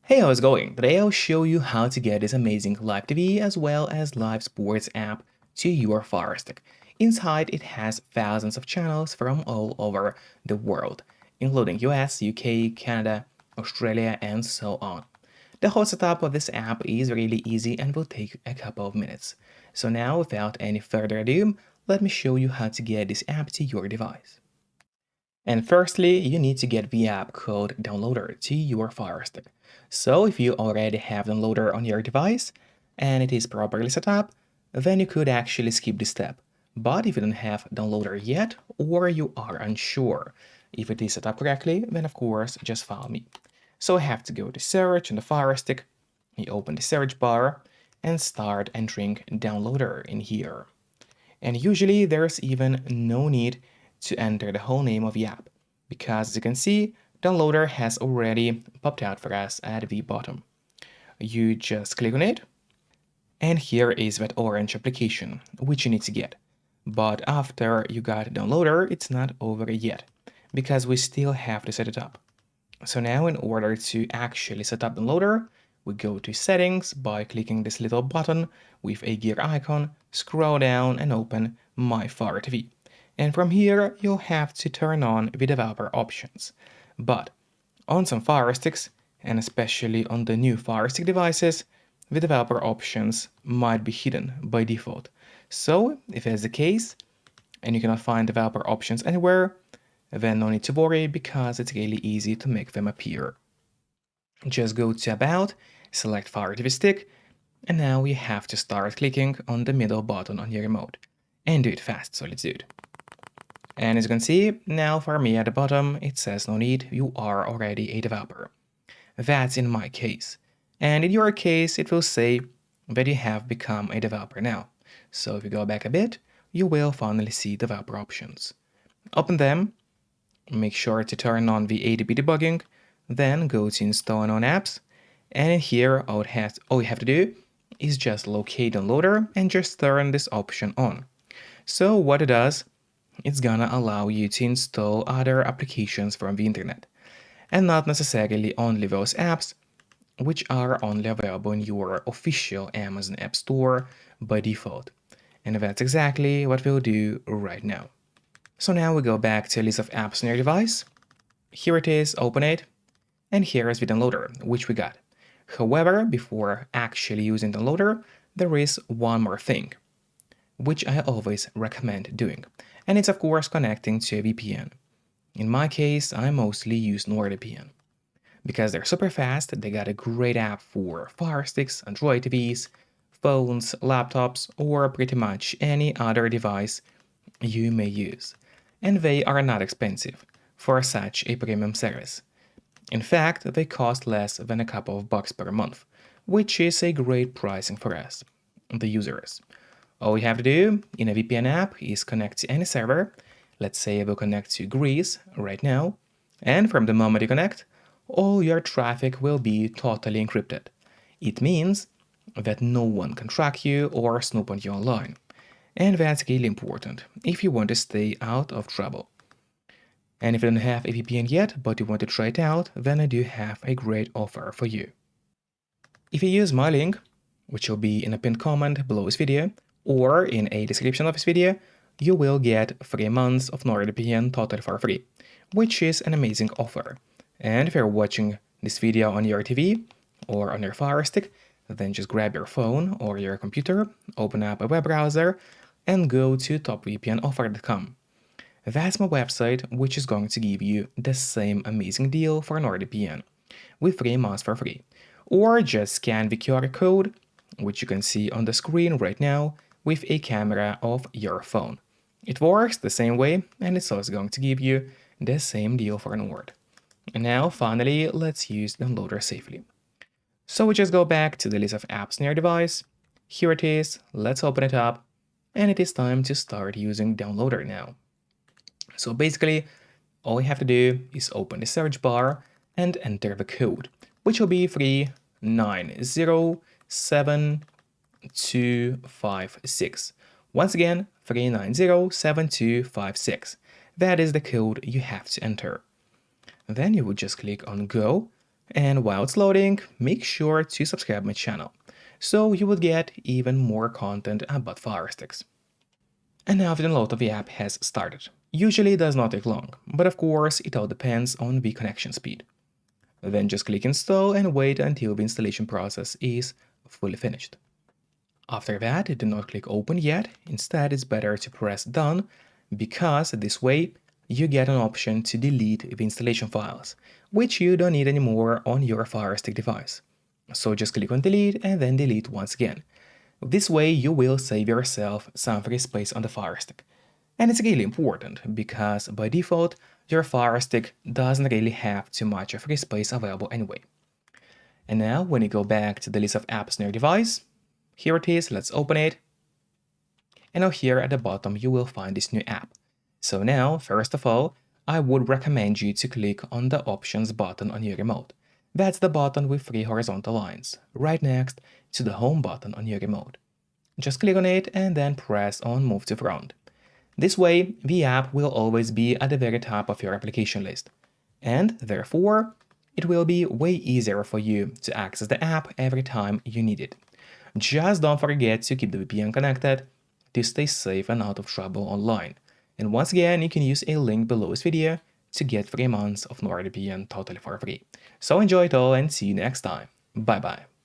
Hey, how's it going? Today I'll show you how to get this amazing live TV as well as live sports app to your Firestick. Inside, it has thousands of channels from all over the world, including US, UK, Canada, Australia, and so on. The whole setup of this app is really easy and will take a couple of minutes. So now, without any further ado, let me show you how to get this app to your device. And firstly, you need to get the app called Downloader to your Firestick. So if you already have Downloader on your device and it is properly set up, then you could actually skip this step. But if you don't have Downloader yet, or you are unsure if it is set up correctly, then of course just follow me. So I have to go to search on the Firestick, you open the search bar and start entering Downloader in here. And usually there's even no need to enter the whole name of the app, because as you can see, Downloader has already popped out for us at the bottom. You just click on it, and here is that orange application, which you need to get. But after you got Downloader, it's not over yet, because we still have to set it up. So now in order to actually set up Downloader, we go to Settings by clicking this little button with a gear icon, scroll down and open My Fire TV. And from here, you'll have to turn on the developer options. But on some Fire Sticks, and especially on the new Fire Stick devices, the developer options might be hidden by default. So if that's the case, and you cannot find developer options anywhere, then no need to worry because it's really easy to make them appear. Just go to About, select Fire TV Stick, and now you have to start clicking on the middle button on your remote. And do it fast, so let's do it. And as you can see, now for me at the bottom, it says no need, you are already a developer. That's in my case. And in your case, it will say that you have become a developer now. So if you go back a bit, you will finally see developer options. Open them, make sure to turn on the ADB debugging, then go to install and on apps, and in here all you have to do is just locate Downloader and just turn this option on. So what it does, it's gonna allow you to install other applications from the internet, and not necessarily only those apps which are only available in your official Amazon App Store by default. And that's exactly what we'll do right now. So now we go back to a list of apps on your device. Here it is, open it, and here is the Downloader, which we got. However, before actually using Downloader, there is one more thing, which I always recommend doing, and it's of course connecting to a VPN. In my case, I mostly use NordVPN. Because they're super fast, they got a great app for Fire Sticks, Android TVs, phones, laptops, or pretty much any other device you may use. And they are not expensive for such a premium service. In fact, they cost less than a couple of bucks per month, which is a great pricing for us, the users. All you have to do in a VPN app is connect to any server. Let's say I will connect to Greece right now, and from the moment you connect, all your traffic will be totally encrypted. It means that no one can track you or snoop on you online. And that's really important if you want to stay out of trouble. And if you don't have a VPN yet, but you want to try it out, then I do have a great offer for you. If you use my link, which will be in a pinned comment below this video, or in a description of this video, you will get 3 months of NordVPN totally for free, which is an amazing offer. And if you're watching this video on your TV or on your Fire Stick, then just grab your phone or your computer, open up a web browser, and go to topvpnoffer.com. That's my website, which is going to give you the same amazing deal for NordVPN, with 3 months for free. Or just scan the QR code, which you can see on the screen right now, with a camera of your phone. It works the same way, and it's also going to give you the same deal for Nord. And now, finally, let's use Downloader safely. So we just go back to the list of apps on your device. Here it is, let's open it up, and it is time to start using Downloader now. So basically, all you have to do is open the search bar and enter the code, which will be 3907256. Once again, 3907256. That is the code you have to enter. Then you would just click on Go, And while it's loading, make sure to subscribe my channel, so you will get even more content about Firesticks. And now the download of the app has started. Usually it does not take long, but of course it all depends on the connection speed. Then just click install and wait until the installation process is fully finished. After that, do not click open yet. Instead, it's better to press done, because this way you get an option to delete the installation files, which you don't need anymore on your Firestick device. So just click on delete and then delete once again. This way you will save yourself some free space on the Firestick. And it's really important because by default, your Firestick doesn't really have too much free space available anyway. And now when you go back to the list of apps on your device, here it is, let's open it. And now here at the bottom you will find this new app. So now, first of all, I would recommend you to click on the options button on your remote. That's the button with 3 horizontal lines, right next to the home button on your remote. Just click on it and then press on move to front. This way, the app will always be at the very top of your application list. And therefore, it will be way easier for you to access the app every time you need it. Just don't forget to keep the VPN connected to stay safe and out of trouble online. And once again, you can use a link below this video to get 3 months of NordVPN totally for free. So enjoy it all and see you next time. Bye bye.